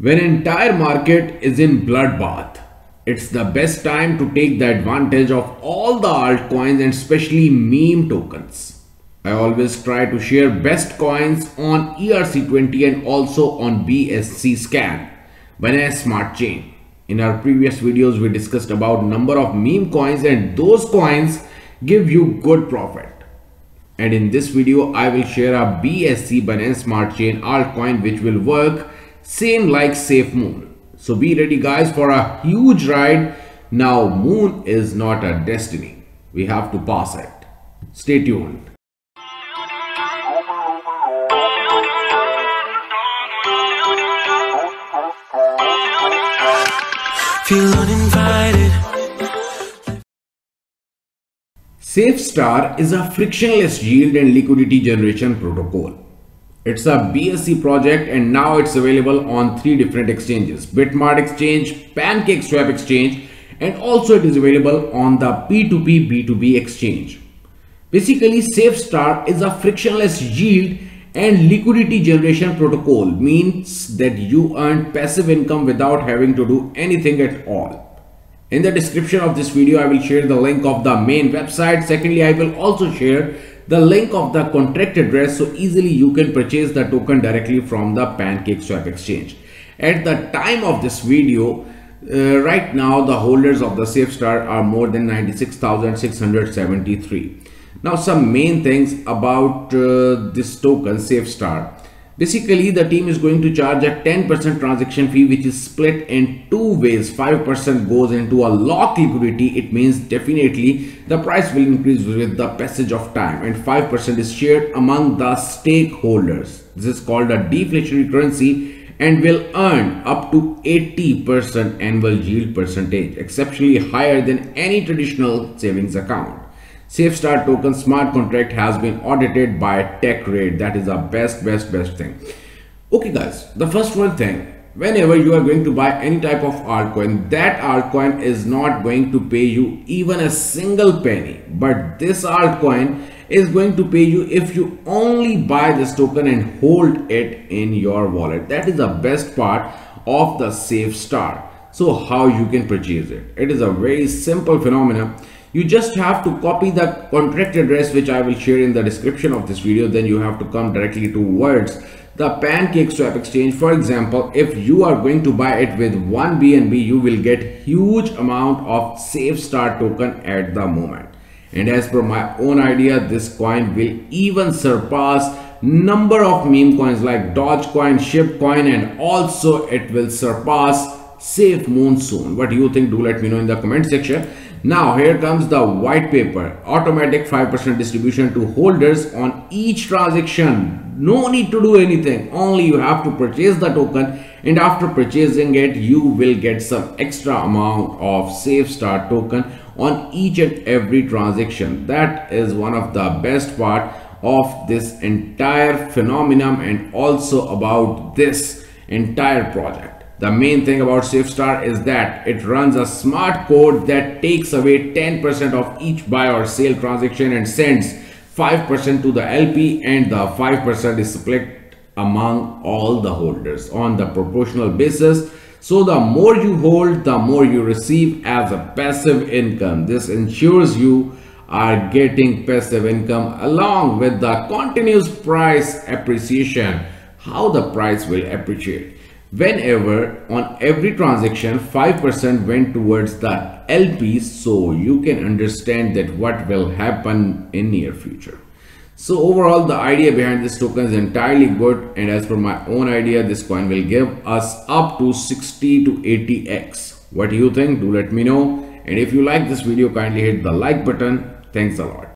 When entire market is in bloodbath, it's the best time to take the advantage of all the altcoins and especially meme tokens. I always try to share best coins on ERC20 and also on BSC scan, Binance Smart Chain. In our previous videos, we discussed about number of meme coins and those coins give you good profit. And in this video, I will share a BSC Binance Smart Chain altcoin which will work same like SafeMoon. So be ready guys for a huge ride. Now moon is not a destiny. We have to pass it. Stay tuned. Feel uninvited. SafeStar is a frictionless yield and liquidity generation protocol. It's a BSC project and now it's available on 3 different exchanges: Bitmart Exchange, PancakeSwap Exchange, and also it is available on the P2P B2B exchange. Basically, SafeStar is a frictionless yield and liquidity generation protocol, means that you earn passive income without having to do anything at all. In the description of this video, I will share the link of the main website. Secondly, I will also share the link of the contract address so easily you can purchase the token directly from the PancakeSwap exchange. At the time of this video, right now the holders of the SafeStar are more than 96,673. Now some main things about this token SafeStar. Basically, the team is going to charge a 10% transaction fee which is split in 2 ways. 5% goes into a lock liquidity. It means definitely the price will increase with the passage of time, and 5% is shared among the stakeholders. This is called a deflationary currency and will earn up to 80% annual yield percentage, exceptionally higher than any traditional savings account. SafeStar token smart contract has been audited by TechRate. That is the best thing. Okay guys, the first one thing, whenever you are going to buy any type of altcoin, that altcoin is not going to pay you even a single penny, but this altcoin is going to pay you if you only buy this token and hold it in your wallet. That is the best part of the SafeStar. So how you can purchase it? It is a very simple phenomenon. You just have to copy the contract address which I will share in the description of this video. Then you have to come directly towards the PancakeSwap exchange. For example, if you are going to buy it with 1 BNB, you will get huge amount of SafeStar token at the moment. And as per my own idea, this coin will even surpass number of meme coins like Dogecoin, Shibcoin, and also it will surpass SafeMoon soon. What do you think? Do let me know in the comment section. Now here comes the white paper. Automatic 5% distribution to holders on each transaction. No need to do anything. Only you have to purchase the token, and after purchasing it, you will get some extra amount of SafeStar token on each and every transaction. That is one of the best part of this entire phenomenon and also about this entire project. The main thing about SafeStar is that it runs a smart code that takes away 10% of each buy or sale transaction and sends 5% to the LP, and the 5% is split among all the holders on the proportional basis. So the more you hold, the more you receive as a passive income. This ensures you are getting passive income along with the continuous price appreciation. How the price will appreciate? Whenever on every transaction 5% went towards the LPs, so you can understand that what will happen in near future. So overall, the idea behind this token is entirely good, and as per my own idea, this coin will give us up to 60 to 80x. What do you think? Do let me know. And if you like this video, kindly hit the like button. Thanks a lot.